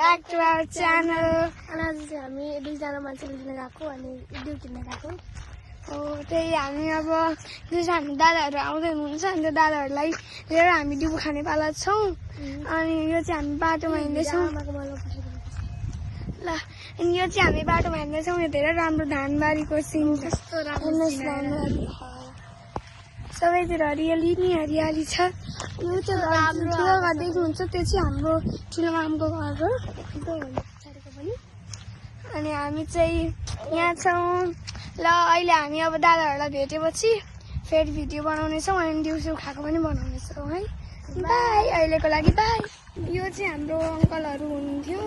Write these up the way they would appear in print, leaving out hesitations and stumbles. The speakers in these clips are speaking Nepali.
back to our channel. आज चाहिँ हामी दुईजना मान्छेले लिन गएको अनि ड्यु किन्न गएको हो त्यही हामी अब दुईजना दादाहरू आउँदै हुनुहुन्छ अनि त्यो दादाहरूलाई लिएर हामी डिबु खाने पाला छौँ अनि यो चाहिँ हामी बाटोमा हिँड्दैछौँ ल अनि यो चाहिँ हामी बाटोमा हिँड्दैछौँ यो धेरै राम्रो धानबारीको सिन कस्तो सबैतिर हरियाली नि हरियाली छ यो चाहिँ ठुलो घर देख्नुहुन्छ त्यो चाहिँ हाम्रो ठुलो मामको घर हो अनि हामी चाहिँ यहाँ छौँ ल अहिले हामी अब दादाहरूलाई भेटेपछि फेरि भिडियो बनाउनेछौँ अनि दिउँसो खाएको पनि बनाउनेछौँ है बाई अहिलेको लागि बाई यो चाहिँ हाम्रो अङ्कलहरू हुनुहुन्थ्यो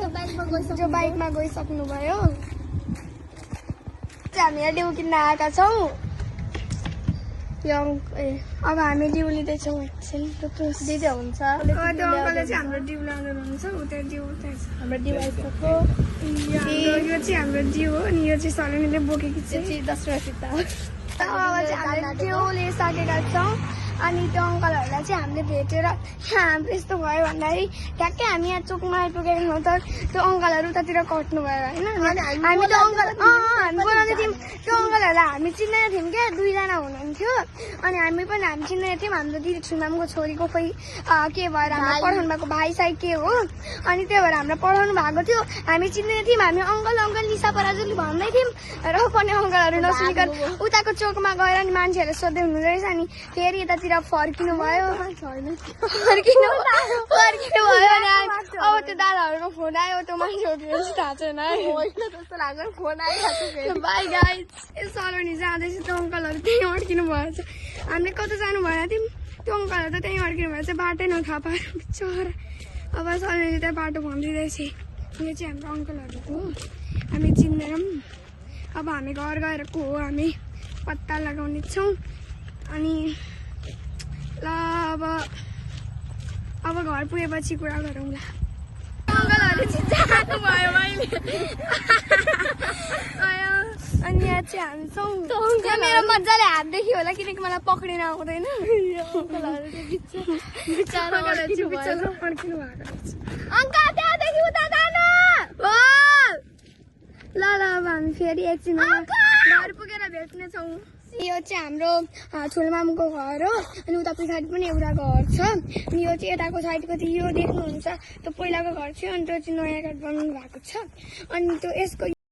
जो बाइकमा गइसक्नु भयो हामी यहाँ डिउ किन्न आएका छौँ अब हामी डिउ लिँदैछौँ एकछिन दिँदै हुन्छ त्यो अङ्कलले चाहिँ हाम्रो डिउ लानु हुनुहुन्छ उता डिउ हाम्रो डिउ आइसक्यो यो चाहिँ हाम्रो डिउ हो अनि यो चाहिँ सलोनीले बोकेकी चाहिँ 10 रुपियाँ अब चाहिँ हामीले डिउ लिइसकेका छौँ अनि त्यो अङ्कलहरूलाई चाहिँ हामीले भेटेर हाम्रो यस्तो भयो भन्दाखेरि ठ्याक्कै हामी यहाँ चोकमा आइपुगेको छौँ त त्यो अङ्कलहरू उतातिर कट्नु भयो होइन हामी त्यो अङ्कल हामी बोलाउँदै थियौँ त्यो अङ्कलहरूलाई हामी चिन्दैन थियौँ क्या दुईजना हुनुहुन्थ्यो अनि हामी चिन्दैन थियौँ हाम्रो दिदी ठुल्मामको छोरीको खोइ के भएर हामीलाई पढाउनु भएको भाइ साइ के हो अनि त्यही भएर हामीलाई पढाउनु भएको थियो हामी चिन्दैन थियौँ हामी अङ्कल अङ्कल निशा पराजुली भन्दै थियौँ र पनि अङ्कलहरू नसुनिकन उताको चोकमा गएर अनि मान्छेहरूले सोध्दै हुनुहुँदो रहेछ अनि फेरि यतातिर फर्किनु भयो फर्किनु भयो अनि अब त्यो दादाहरूको फोन आयो त्यो मान्छेहरू थाहा छैन जस्तो लाग्छ फोन आइरहेको बाई गाइज यो सलोनी जाँदैछ त्यो अङ्कलहरू त्यहीँ अड्किनु भएछ हामीले कता जानु भएन थियौँ त्यो अङ्कलहरू त त्यहीँ अड्किनु भएछ बाटै नथाहा पाएर बिचरा अब सलोनीले त्यहाँ बाटो भनिदिँदैछ यो चाहिँ हाम्रो अङ्कलहरू हो हामी चिन्दैनौँ अब हामी घर गएर को हो हामी पत्ता लगाउनेछौँ अनि ल अब घर पुगेपछि कुरा गरौँला अङ्कलहरू चाहिँ जानु भयो मैले अनि यहाँ चाहिँ हामी छौँ मेरो मजाले हात देखियो होला किनकि मलाई पक्रिन आउँदैन अङ्कल त्यहाँदेखि उता जानु ल अब हामी फेरि एकछिन घर पुगेर भेट्नेछौँ यो चाहिँ हाम्रो ठुलोमामको घर हो अनि उता पछाडि पनि एउटा घर छ अनि यो चाहिँ यताको साइडको चाहिँ यो देख्नुहुन्छ त्यो पहिलाको घर थियो अनि त्यो चाहिँ नयाँ घर बनाउनु भएको छ अनि त्यो यसको